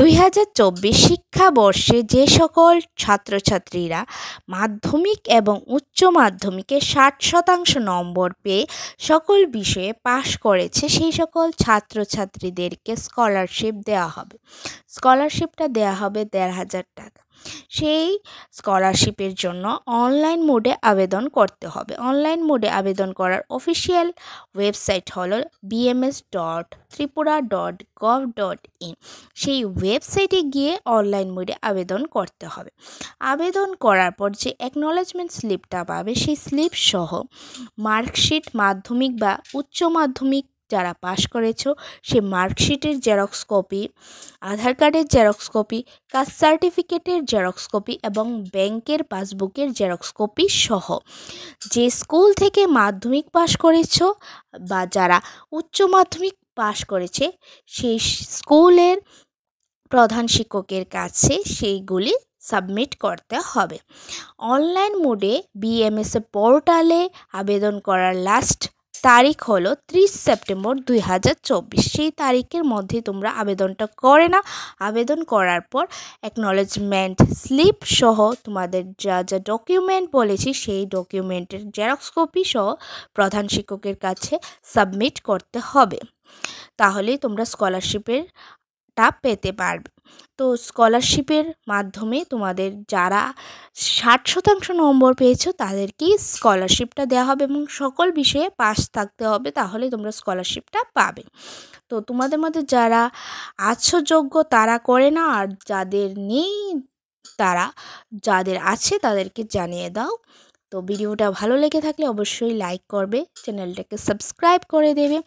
২০২৪ শিক্ষাবর্ষে যে সকল ছাত্রছাত্রীরা মাধ্যমিক এবং উচ্চ মাধ্যমিকে ৬০% নম্বর পেয়ে সকল বিষয়ে পাশ করেছে, সেই সকল ছাত্রছাত্রীদেরকে স্কলারশিপ দেওয়া হবে। স্কলারশিপটা দেওয়া হবে ১৫০০ টাকা। সেই স্কলারশিপের জন্য অনলাইন মোডে আবেদন করতে হবে। অনলাইন মোডে আবেদন করার অফিসিয়াল ওয়েবসাইট হলো bms.tripura.gov.in। সেই ওয়েবসাইটে গিয়ে অনলাইন মোডে আবেদন করতে হবে। আবেদন করার পর যে অ্যাকনলেজমেন্ট স্লিপটা পাবে, সেই স্লিপ সহ মার্কশিট, মাধ্যমিক বা উচ্চ মাধ্যমিক যারা পাশ করেছো সে মার্কশিটের জেরক্স কপি, আধার কার্ডের জেরক্স কপি, কাস্ট সার্টিফিকেটের জেরক্স কপি এবং ব্যাংকের পাসবুকের জেরক্স কপি সহ যে স্কুল থেকে মাধ্যমিক পাশ করেছো বা যারা উচ্চ মাধ্যমিক পাশ করেছে সেই স্কুলের প্রধান শিক্ষকের কাছে সেইগুলি সাবমিট করতে হবে। অনলাইন মোডে বিএমএস পোর্টালে আবেদন করার লাস্ট তারিখ হলো 30 সেপ্টেম্বর 2024। সেই তারিখের মধ্যে তোমরা আবেদনটা করে নাও। আবেদন করার পর অ্যাকনলেজমেন্ট স্লিপ সহ তোমাদের যা যা ডকুমেন্ট বলেছি সেই ডকুমেন্টের জেরক্স কপি সহ প্রধান শিক্ষকের কাছে সাবমিট করতে হবে। তাহলেই তোমরা স্কলারশিপেরটা পেতে পারবে। তো স্কলারশিপের মাধ্যমে তোমাদের যারা ৬০% নম্বর পেয়েছো তাদেরকেই স্কলারশিপটা দেওয়া হবে এবং সকল বিষয়ে পাস থাকতে হবে, তাহলে তোমরা স্কলারশিপটা পাবে। তো তোমাদের মধ্যে যারা আছো যোগ্য তারা করে না, আর যাদের নেই তারা, যাদের আছে তাদেরকে জানিয়ে দাও। তো ভিডিওটা ভালো লেগে থাকলে অবশ্যই লাইক করবে, চ্যানেলটাকে সাবস্ক্রাইব করে দেবে।